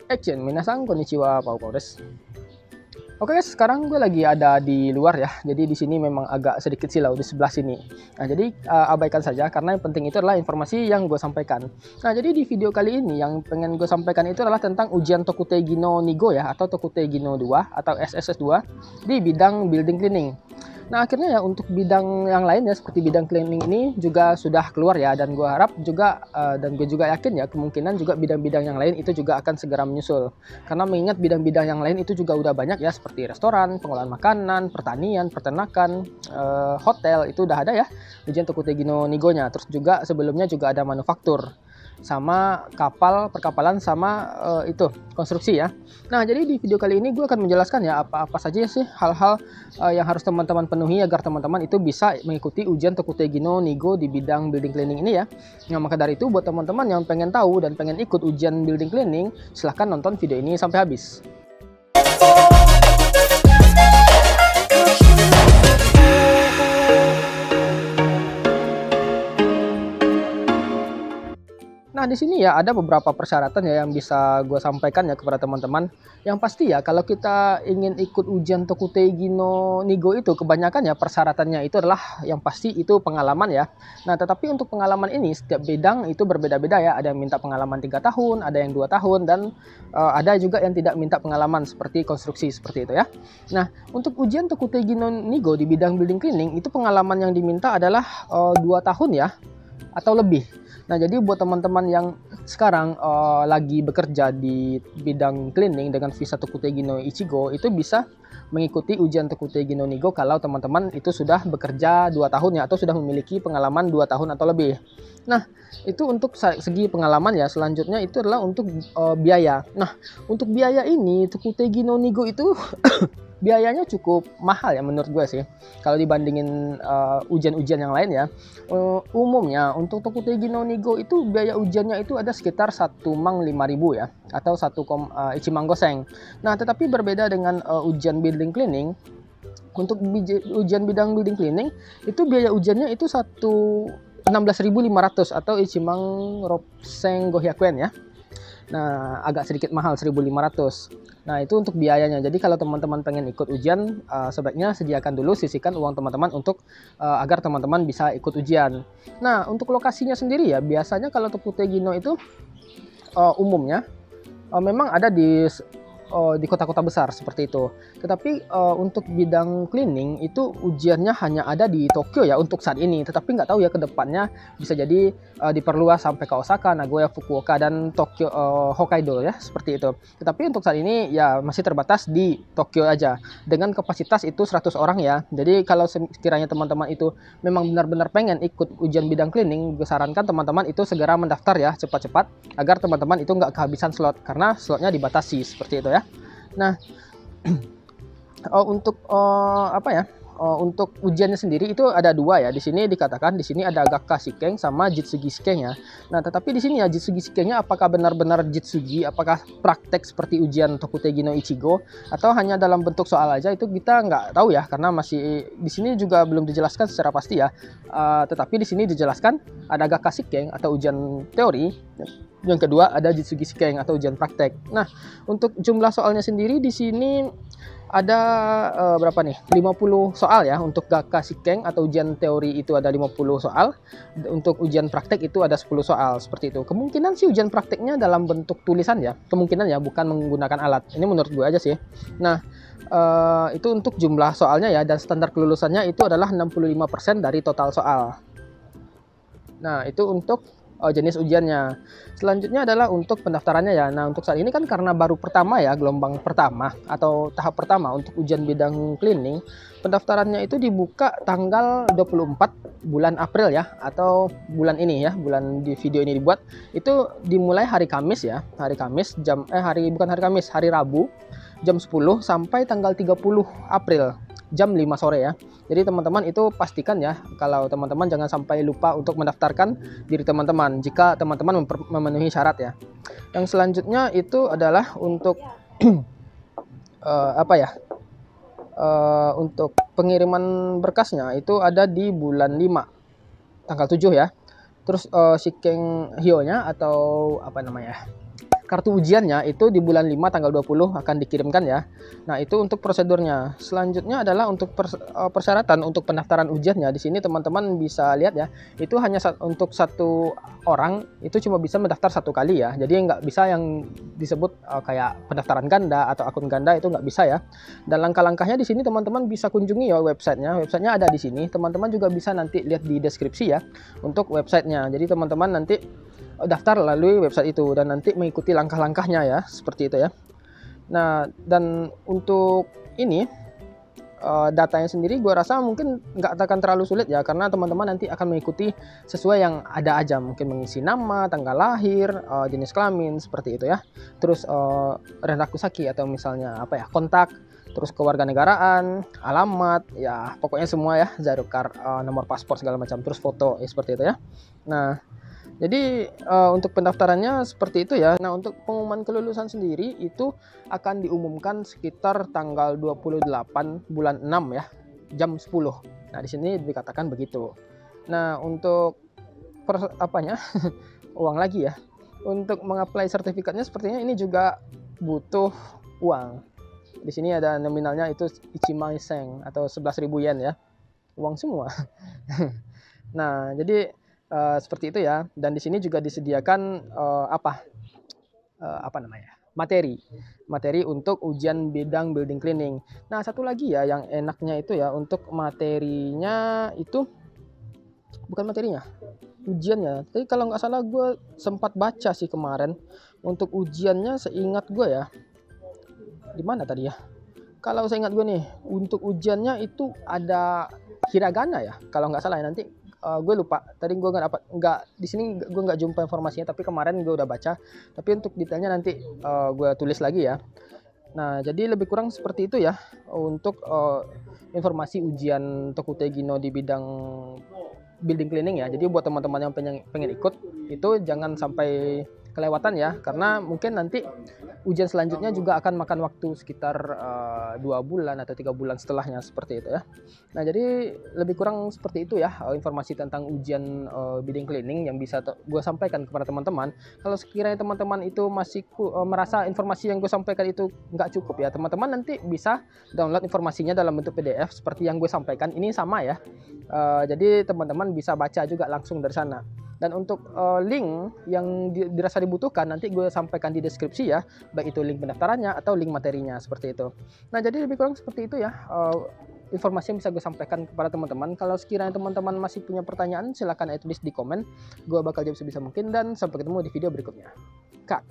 Action, minasan konnichiwa, Pau Pau des. Oke guys, sekarang gue lagi ada di luar ya. Jadi di sini memang agak sedikit silau di sebelah sini. Nah, jadi abaikan saja karena yang penting itu adalah informasi yang gue sampaikan. Nah, jadi di video kali ini yang pengen gue sampaikan itu adalah tentang ujian Tokutei no Nigo ya, atau Tokutei no 2 atau SSS 2 di bidang building cleaning. Nah, akhirnya ya untuk bidang yang lain ya seperti bidang cleaning ini juga sudah keluar ya, dan gue harap juga dan gue juga yakin ya kemungkinan juga bidang-bidang yang lain itu juga akan segera menyusul. Karena mengingat bidang-bidang yang lain itu juga udah banyak ya, seperti restoran, pengolahan makanan, pertanian, peternakan, hotel itu udah ada ya ujian Tokutei no Nigo-nya. Terus juga sebelumnya juga ada manufaktur sama kapal, perkapalan sama itu konstruksi ya. Nah, jadi di video kali ini gue akan menjelaskan ya apa-apa saja sih hal-hal yang harus teman-teman penuhi agar teman-teman itu bisa mengikuti ujian Tokutei no Nigo di bidang building cleaning ini ya. Nah, maka dari itu buat teman-teman yang pengen tahu dan pengen ikut ujian building cleaning, silahkan nonton video ini sampai habis. Nah, di sini ya ada beberapa persyaratan ya yang bisa gue sampaikan ya kepada teman-teman. Yang pasti ya kalau kita ingin ikut ujian Tokutei no Nigo itu kebanyakan ya persyaratannya itu adalah yang pasti itu pengalaman ya. Nah, tetapi untuk pengalaman ini setiap bidang itu berbeda-beda ya. Ada yang minta pengalaman 3 tahun, ada yang 2 tahun, dan ada juga yang tidak minta pengalaman seperti konstruksi seperti itu ya. Nah, untuk ujian Tokutei no Nigo di bidang building cleaning itu pengalaman yang diminta adalah 2 tahun ya atau lebih. Nah, jadi buat teman-teman yang sekarang lagi bekerja di bidang cleaning dengan visa Tokutei no Ichigo itu bisa mengikuti ujian Tokutei no Nigo kalau teman-teman itu sudah bekerja 2 tahun ya, atau sudah memiliki pengalaman 2 tahun atau lebih. Nah, itu untuk segi pengalaman ya. Selanjutnya itu adalah untuk biaya. Nah, untuk biaya ini Tokutei no Nigo itu biayanya cukup mahal ya menurut gue sih kalau dibandingin ujian-ujian yang lain ya. Umumnya untuk Tokutei no Nigo itu biaya ujiannya itu ada sekitar 1 mang 5.000 ya, atau 1 Ichimang Goseng. Nah, tetapi berbeda dengan ujian building cleaning. Untuk ujian bidang building cleaning itu biaya ujiannya itu 16.500 atau Ichimang Ropsen Gohyakuen ya. Nah, agak sedikit mahal 1.500. Nah, itu untuk biayanya. Jadi kalau teman-teman pengen ikut ujian, sebaiknya sediakan dulu, sisihkan uang teman-teman untuk agar teman-teman bisa ikut ujian. Nah, untuk lokasinya sendiri ya, biasanya kalau Tokutei no itu umumnya memang ada di kota-kota besar seperti itu. Tetapi untuk bidang cleaning itu ujiannya hanya ada di Tokyo ya untuk saat ini. Tetapi nggak tahu ya ke depannya bisa jadi diperluas sampai ke Osaka, Nagoya, Fukuoka, dan Tokyo, Hokkaido ya seperti itu. Tetapi untuk saat ini ya masih terbatas di Tokyo aja dengan kapasitas itu 100 orang ya. Jadi kalau sekiranya teman-teman itu memang benar-benar pengen ikut ujian bidang cleaning, gue sarankan teman-teman itu segera mendaftar ya cepat-cepat agar teman-teman itu nggak kehabisan slot karena slotnya dibatasi seperti itu ya. Nah, untuk untuk ujiannya sendiri itu ada 2 ya. Di sini dikatakan di sini ada Gakka Shiken sama Jitsugi Shiken ya. Nah, tetapi di sini ya Jitsugi Shikennya apakah benar-benar Jitsugi, apakah praktek seperti ujian Tokutei no Ichigo atau hanya dalam bentuk soal aja, itu kita nggak tahu ya karena masih di sini juga belum dijelaskan secara pasti ya. Tetapi di sini dijelaskan ada Gakka Shiken atau ujian teori. Yang kedua ada Jitsugi Shiken atau ujian praktek. Nah, untuk jumlah soalnya sendiri di sini ada berapa nih? 50 soal ya. Untuk Gakka Shiken atau ujian teori itu ada 50 soal. Untuk ujian praktek itu ada 10 soal seperti itu. Kemungkinan sih ujian prakteknya dalam bentuk tulisan ya. Kemungkinan ya, bukan menggunakan alat. Ini menurut gue aja sih. Nah, itu untuk jumlah soalnya ya, dan standar kelulusannya itu adalah 65% dari total soal. Nah, itu untuk jenis ujiannya. Selanjutnya adalah untuk pendaftarannya ya. Nah, untuk saat ini kan karena baru pertama ya, gelombang pertama atau tahap pertama untuk ujian bidang cleaning, pendaftarannya itu dibuka tanggal 24 bulan April ya, atau bulan ini ya, bulan di video ini dibuat. Itu dimulai hari Kamis ya, hari Kamis hari Rabu jam 10 sampai tanggal 30 April jam 5 sore ya. Jadi teman-teman itu pastikan ya, kalau teman-teman jangan sampai lupa untuk mendaftarkan diri teman-teman jika teman-teman memenuhi syarat ya. Yang selanjutnya itu adalah untuk untuk pengiriman berkasnya itu ada di bulan 5 tanggal 7 ya. Terus Shiken Hyo-nya atau kartu ujiannya itu di bulan 5 tanggal 20 akan dikirimkan ya. Nah, itu untuk prosedurnya. Selanjutnya adalah untuk persyaratan untuk pendaftaran ujiannya. Di sini teman-teman bisa lihat ya, itu hanya untuk satu orang itu cuma bisa mendaftar satu kali ya. Jadi nggak bisa yang disebut kayak pendaftaran ganda atau akun ganda, itu nggak bisa ya. Dan langkah-langkahnya di sini teman-teman bisa kunjungi ya websitenya. Websitenya ada di sini. Teman-teman juga bisa nanti lihat di deskripsi ya untuk websitenya. Jadi teman-teman nanti daftar melalui website itu dan nanti mengikuti langkah-langkahnya ya, seperti itu ya. Nah, dan untuk ini datanya sendiri gue rasa mungkin nggak akan terlalu sulit ya, karena teman-teman nanti akan mengikuti sesuai yang ada aja, mungkin mengisi nama, tanggal lahir, jenis kelamin, seperti itu ya. Terus rendakusaki atau misalnya apa ya, kontak, terus kewarganegaraan, alamat, ya pokoknya semua ya, zarukar, nomor paspor segala macam, terus foto ya, seperti itu ya. Nah, jadi untuk pendaftarannya seperti itu ya. Nah, untuk pengumuman kelulusan sendiri itu akan diumumkan sekitar tanggal 28 bulan 6 ya, jam 10. Nah, di sini dikatakan begitu. Nah, untuk uang lagi ya. Untuk mengapply sertifikatnya sepertinya ini juga butuh uang. Di sini ada nominalnya itu ichimasen atau 11.000 yen ya. Uang semua. Nah, jadi seperti itu ya. Dan di sini juga disediakan materi untuk ujian bidang building cleaning. Nah, satu lagi ya yang enaknya itu ya, untuk materinya itu bukan materinya, ujiannya. Tapi kalau nggak salah gue sempat baca sih kemarin, untuk ujiannya seingat gue ya, di mana tadi ya? Kalau saya ingat gue nih, untuk ujiannya itu ada hiragana ya, kalau nggak salah ya. Nanti gue lupa, tadi gue nggak di sini gue nggak jumpa informasinya, tapi kemarin gue udah baca. Tapi untuk detailnya nanti gue tulis lagi ya. Nah, jadi lebih kurang seperti itu ya untuk informasi ujian Tokutegino di bidang building cleaning ya. Jadi buat teman-teman yang pengen ikut itu jangan sampai kelewatan ya, karena mungkin nanti ujian selanjutnya juga akan makan waktu sekitar 2 bulan atau 3 bulan setelahnya, seperti itu ya. Nah, jadi lebih kurang seperti itu ya informasi tentang ujian building cleaning yang bisa gue sampaikan kepada teman-teman. Kalau sekiranya teman-teman itu masih merasa informasi yang gue sampaikan itu nggak cukup ya, teman-teman nanti bisa download informasinya dalam bentuk PDF seperti yang gue sampaikan ini sama ya. Jadi teman-teman bisa baca juga langsung dari sana. Dan untuk link yang dirasa dibutuhkan nanti gue sampaikan di deskripsi ya, baik itu link pendaftarannya atau link materinya, seperti itu. Nah, jadi lebih kurang seperti itu ya informasi yang bisa gue sampaikan kepada teman-teman. Kalau sekiranya teman-teman masih punya pertanyaan, silahkan tulis di komen, gue bakal jawab sebisa mungkin, dan sampai ketemu di video berikutnya. Cut.